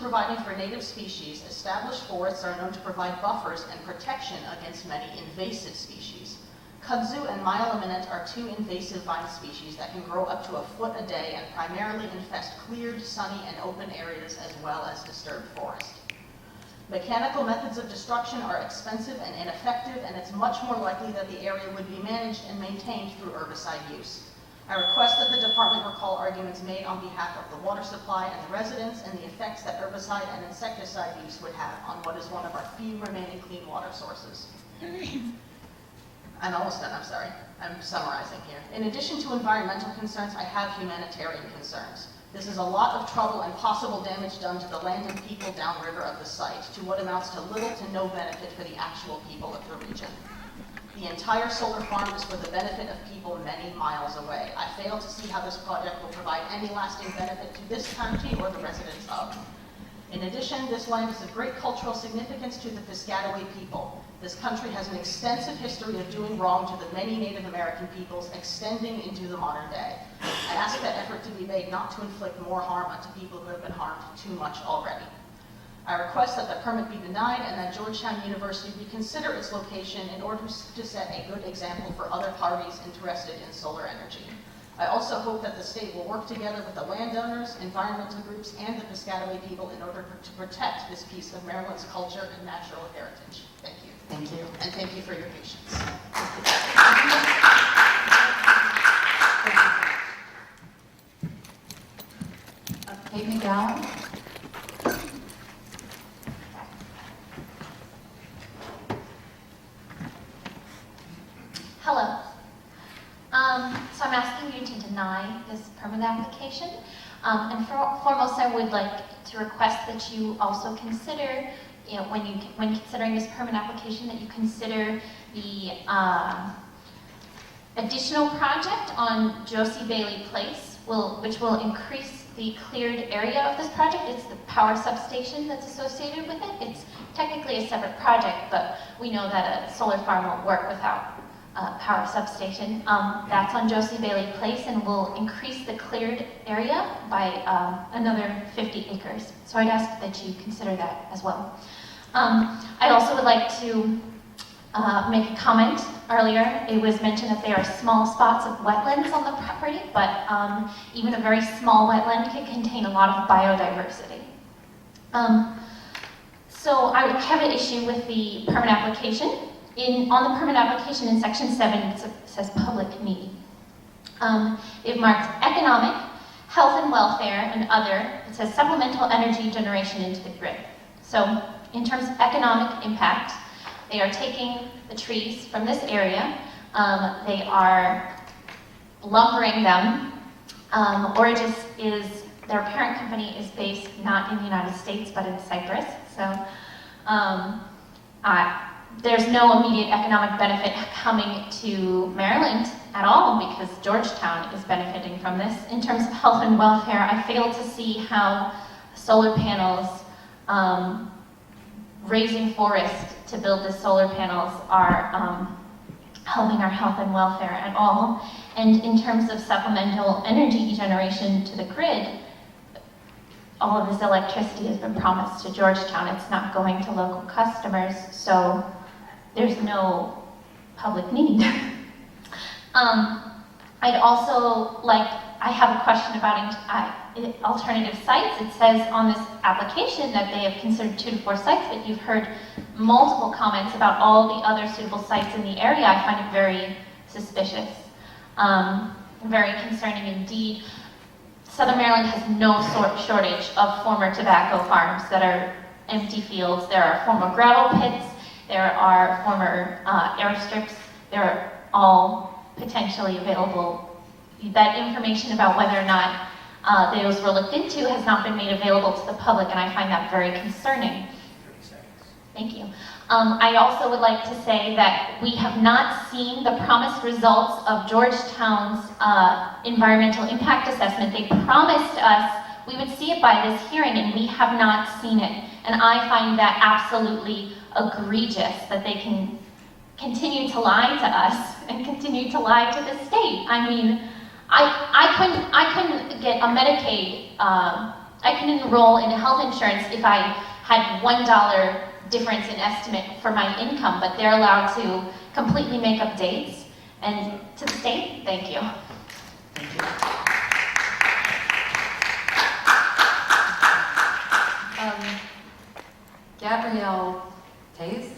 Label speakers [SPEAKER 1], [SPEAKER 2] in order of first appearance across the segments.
[SPEAKER 1] providing for native species, established forests are known to provide buffers and protection against many invasive species. Kudzu and myoleminate are two invasive vine species that can grow up to a foot a day and primarily infest cleared, sunny, and open areas as well as disturbed forest. Mechanical methods of destruction are expensive and ineffective, and it's much more likely that the area would be managed and maintained through herbicide use. I request that the department recall arguments made on behalf of the water supply and the residents and the effects that herbicide and insecticide use would have on what is one of our few remaining clean water sources. I'm almost done, I'm sorry. I'm summarizing here. In addition to environmental concerns, I have humanitarian concerns. This is a lot of trouble and possible damage done to the land and people downriver of the site, to what amounts to little to no benefit for the actual people of the region. The entire solar farm is for the benefit of people many miles away. I fail to see how this project will provide any lasting benefit to this county or the residents of. In addition, this land is of great cultural significance to the Piscataway people. This country has an extensive history of doing wrong to the many Native American peoples, extending into the modern day. I ask that effort to be made not to inflict more harm onto people who have been harmed too much already. I request that the permit be denied and that Georgetown University reconsider its location in order to set a good example for other parties interested in solar energy. I also hope that the state will work together with the landowners, environmental groups, and the Piscataway people in order to protect this piece of Maryland's culture and natural heritage. Thank you.
[SPEAKER 2] Thank you.
[SPEAKER 1] And thank you for your patience.
[SPEAKER 2] Kate McGowan.
[SPEAKER 3] Hello. So I'm asking you to deny this permit application. And foremost, I would like to request that you also consider, when considering this permit application, that you consider the additional project on Josie Bailey Place, which will increase the cleared area of this project. It's the power substation that's associated with it. It's technically a separate project, but we know that a solar farm won't work without power substation. That's on Josie Bailey Place and will increase the cleared area by another 50 acres. So I'd ask that you consider that as well. I also would like to make a comment. Earlier, it was mentioned that there are small spots of wetlands on the property, but even a very small wetland can contain a lot of biodiversity. So I would have an issue with the permit application. On the permit application in section 7, it says public need. It marks economic, health and welfare, and other. It says supplemental energy generation into the grid. So in terms of economic impact, they are taking the trees from this area. They are lumbering them. Origis their parent company is based not in the United States, but in Cyprus. So there's no immediate economic benefit coming to Maryland at all because Georgetown is benefiting from this. In terms of health and welfare, I fail to see how solar panels, raising forest to build the solar panels are helping our health and welfare at all. And in terms of supplemental energy generation to the grid, all of this electricity has been promised to Georgetown. It's not going to local customers, so there's no public need. I'd also I have a question about alternative sites. It says on this application that they have considered 2 to 4 sites, but you've heard multiple comments about all the other suitable sites in the area. I find it very suspicious, very concerning indeed. Southern Maryland has no shortage of former tobacco farms that are empty fields. There are former gravel pits. There are former airstrips. They're all potentially available. That information about whether or not those were looked into has not been made available to the public, and I find that very concerning. Thank you. I also would like to say that we have not seen the promised results of Georgetown's environmental impact assessment. They promised us we would see it by this hearing, and we have not seen it. And I find that absolutely egregious that they can continue to lie to us and continue to lie to the state. I mean, I couldn't get a Medicaid I can enroll in health insurance if I had $1 difference in estimate for my income, but they're allowed to completely make up dates. And to the state, thank you.
[SPEAKER 1] Thank you.
[SPEAKER 2] Gabrielle Tace.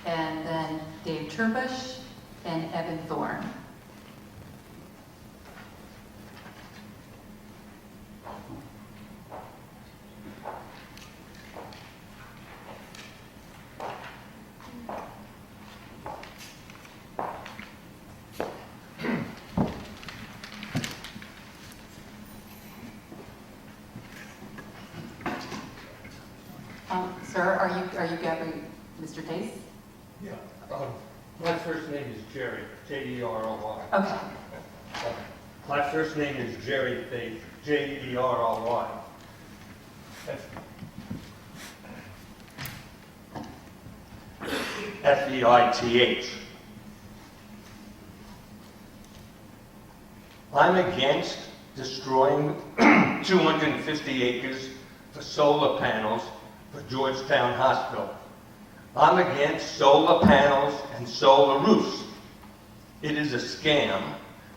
[SPEAKER 2] And then Dave Turbush and Evan Thorne. Sir, are you Gabrielle, Mr. Tace?
[SPEAKER 4] Yeah. My first name is Jerry, J-E-R-R-Y.
[SPEAKER 2] Okay.
[SPEAKER 4] My first name is Jerry Faith, J-E-R-R-Y. F-E-I-T-H. I'm against destroying 250 acres for solar panels for Georgetown Hospital. I'm against solar panels and solar roofs. It is a scam.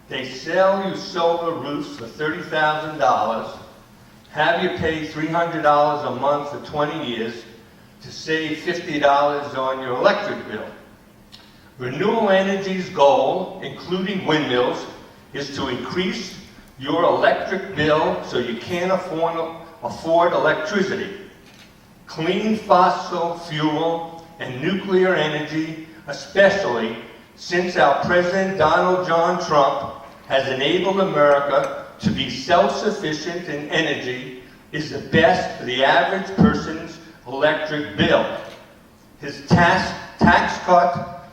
[SPEAKER 4] They sell you solar roofs for $30,000, have you pay $300 a month for 20 years to save $50 on your electric bill. Renewable Energy's goal, including windmills, is to increase your electric bill so you can't afford electricity. Clean fossil fuel and nuclear energy, especially since our President Donald John Trump has enabled America to be self-sufficient in energy, is the best for the average person's electric bill. His tax cut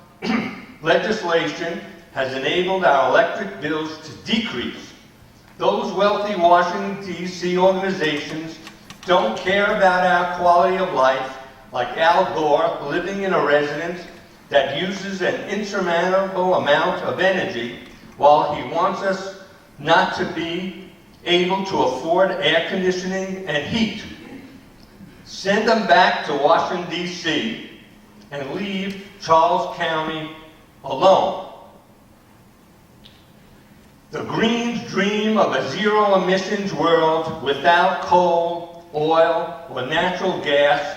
[SPEAKER 4] legislation has enabled our electric bills to decrease. Those wealthy Washington, D.C. organizations don't care about our quality of life, like Al Gore living in a residence that uses an insurmountable amount of energy, while he wants us not to be able to afford air conditioning and heat. Send them back to Washington, D.C. and leave Charles County alone. The Greens dream of a zero-emissions world without coal, oil, or natural gas.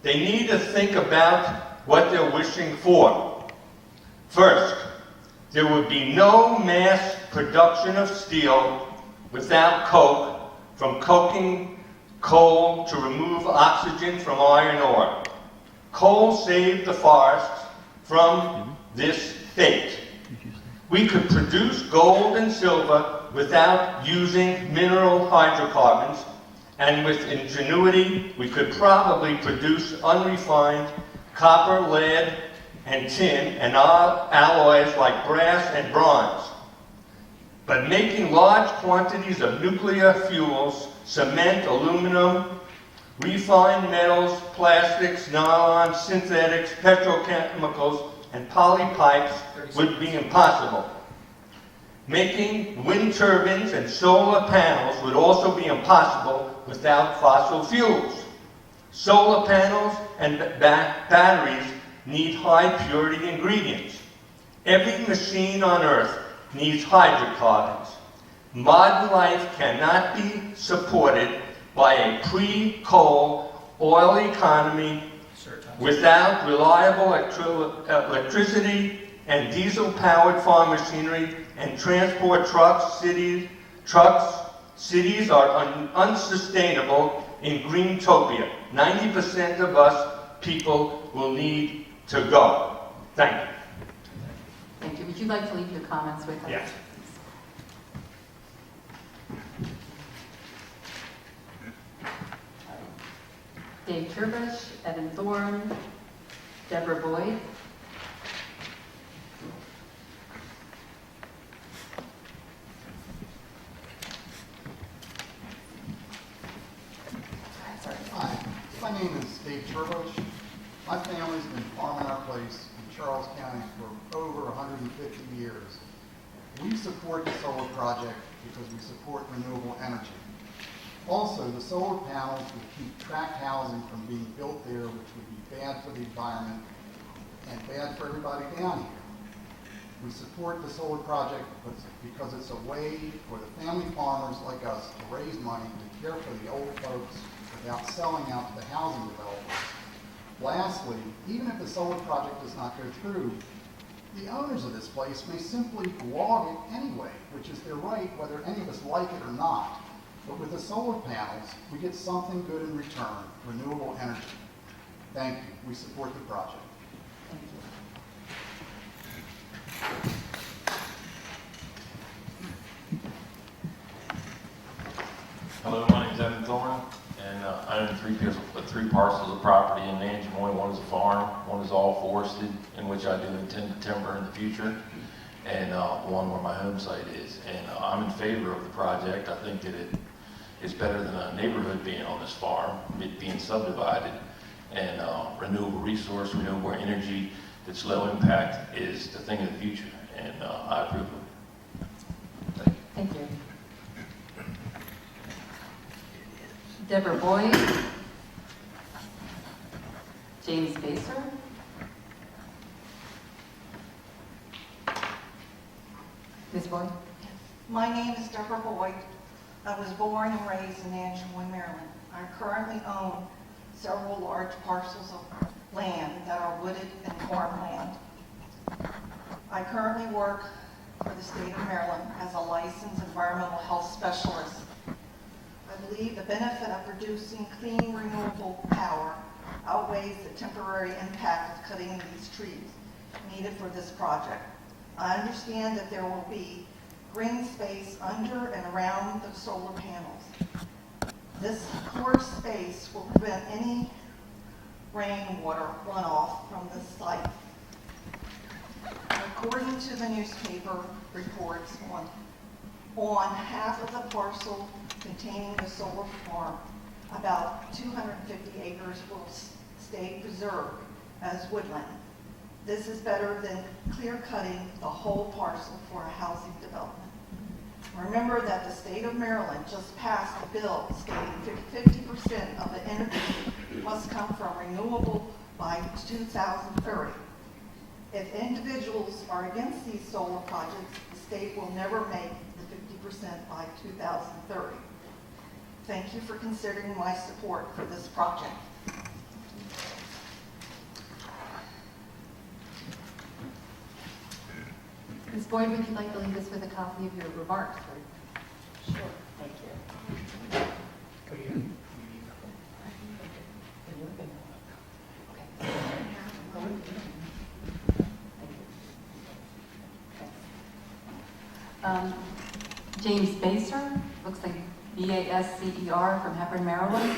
[SPEAKER 4] They need to think about what they're wishing for. First, there would be no mass production of steel without coke, from coking coal to remove oxygen from iron ore. Coal saved the forests from this fate. We could produce gold and silver without using mineral hydrocarbons, and with ingenuity, we could probably produce unrefined copper, lead, and tin, and alloys like brass and bronze. But making large quantities of nuclear fuels, cement, aluminum, refined metals, plastics, nylon, synthetics, petrochemicals, and poly pipes would be impossible. Making wind turbines and solar panels would also be impossible without fossil fuels. Solar panels and batteries need high purity ingredients. Every machine on Earth needs hydrocarbons. Modern life cannot be supported by a pre-coal oil economy without reliable electricity and diesel-powered farm machinery and transport trucks. Cities are unsustainable in Greentopia. 90% of us people will need to go. Thank you.
[SPEAKER 2] Thank you. Would you like to leave your comments with us?
[SPEAKER 4] Yes.
[SPEAKER 2] Dave Turbush, Evan Thorne, Deborah Boyd.
[SPEAKER 5] Hi, my name is Dave Turbush. My family's been farming our place in Charles County for over 150 years. We support the solar project because we support renewable energy. Also, the solar panels will keep tract housing from being built there, which would be bad for the environment and bad for everybody down here. We support the solar project because it's a way for the family farmers like us to raise money to care for the old folks without selling out to the housing developers. Lastly, even if the solar project does not go through, the owners of this place may simply log it anyway, which is their right whether any of us like it or not. But with the solar panels, we get something good in return, renewable energy. Thank you. We support the project.
[SPEAKER 2] Thank you.
[SPEAKER 6] Hello, my name is Evan Thorne, and I own three parcels of property in Nanjemoy. One is a farm, one is all forested, in which I do intend to timber in the future, and one where my home site is. And I'm in favor of the project. I think that it is better than a neighborhood being on this farm, it being subdivided, and renewable resource, renewable energy that's low impact is the thing of the future, and I approve of it. Thank you.
[SPEAKER 2] Thank you. Deborah Boyd. James Baser. Ms. Boyd.
[SPEAKER 7] My name is Deborah Boyd. I was born and raised in Nanjemoy, Maryland. I currently own several large parcels of land that are wooded and farmland. I currently work for the state of Maryland as a licensed environmental health specialist. I believe the benefit of producing clean, renewable power outweighs the temporary impact of cutting these trees needed for this project. I understand that there will be green space under and around the solar panels. This core space will prevent any rainwater runoff from the site. According to the newspaper reports, on half of the parcel containing the solar farm, about 250 acres will stay preserved as woodland. This is better than clear-cutting the whole parcel for a housing development. Remember that the state of Maryland just passed a bill stating 50% of the energy must come from renewable by 2030. If individuals are against these solar projects, the state will never make the 50% by 2030. Thank you for considering my support for this project.
[SPEAKER 2] Ms. Boyd, would you like to leave us with a copy of your remarks?
[SPEAKER 7] Sure.
[SPEAKER 2] Thank you. James Baser, looks like B-A-S-C-E-R from Hebron, Maryland.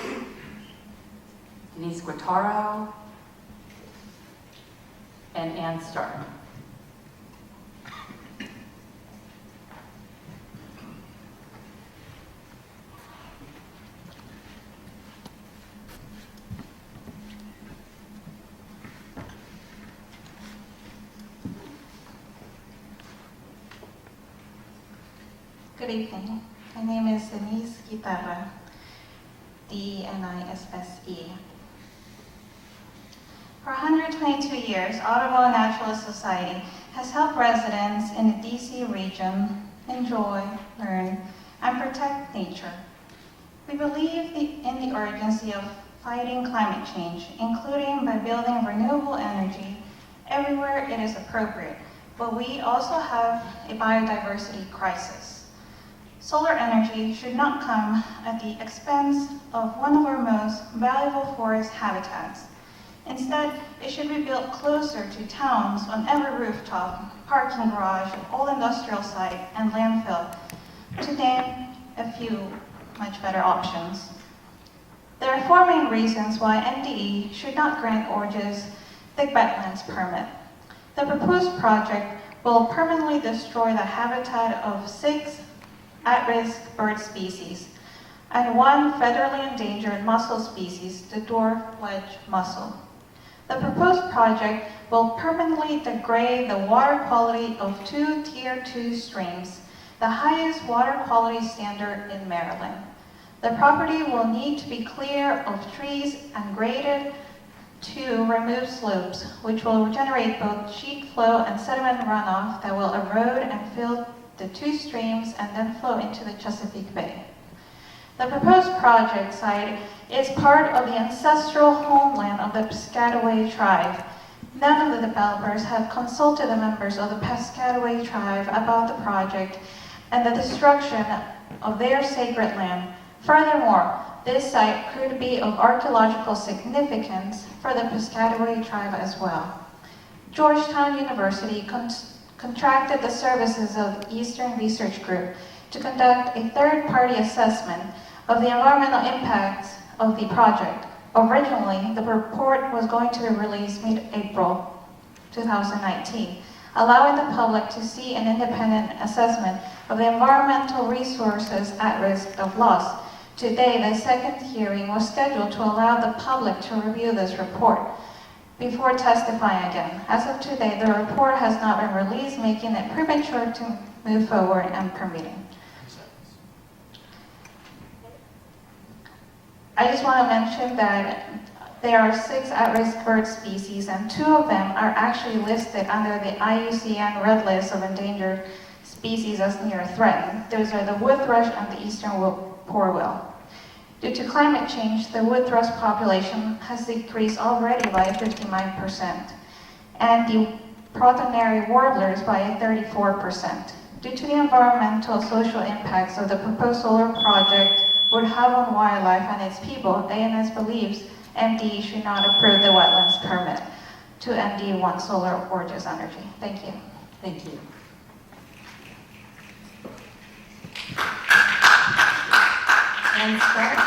[SPEAKER 2] Denise Guattaro. And Ann Starr.
[SPEAKER 8] Good evening. My name is Denise Guitarra, D-N-I-S-S-E. For 122 years, Audubon Naturalist Society has helped residents in the DC region enjoy, learn, and protect nature. We believe in the urgency of fighting climate change, including by building renewable energy everywhere it is appropriate, but we also have a biodiversity crisis. Solar energy should not come at the expense of one of our most valuable forest habitats. Instead, it should be built closer to towns on every rooftop, parking garage, old industrial site, and landfill, to name a few much better options. There are four main reasons why NDE should not grant Orge's thick wetlands permit. The proposed project will permanently destroy the habitat of 6 at-risk bird species and 1 federally endangered mussel species, the dwarf wedge mussel. The proposed project will permanently degrade the water quality of 2 Tier 2 streams, the highest water quality standard in Maryland. The property will need to be clear of trees and graded to remove slopes, which will generate both sheet flow and sediment runoff that will erode and fill the two streams and then flow into the Chesapeake Bay. The proposed project site is part of the ancestral homeland of the Piscataway tribe. None of the developers have consulted the members of the Piscataway tribe about the project and the destruction of their sacred land. Furthermore, this site could be of archaeological significance for the Piscataway tribe as well. Georgetown University contracted the services of the Eastern Research Group to conduct a third-party assessment of the environmental impacts of the project. Originally, the report was going to be released mid-April 2019, allowing the public to see an independent assessment of the environmental resources at risk of loss. Today, the second hearing was scheduled to allow the public to review this report before testifying again. As of today, the report has not been released, making it premature to move forward and permitting. I just want to mention that there are 6 at-risk bird species, and 2 of them are actually listed under the IUCN Red List of Endangered Species as near threatened. Those are the wood thrush and the eastern poorwill. Due to climate change, the wood thrush population has decreased already by 59%, and the protonary warblers by 34%. Due to the environmental social impacts of the proposed solar project would have on wildlife and its people, ANS believes MDE should not approve the wetlands permit to MD1 Solar Origins Energy. Thank you.
[SPEAKER 2] Thank you. Ann Stark,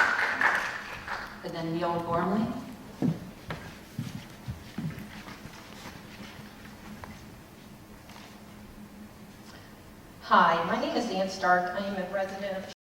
[SPEAKER 2] and then Neil Gormley.
[SPEAKER 9] Hi, my name is Ann Stark. I am a resident of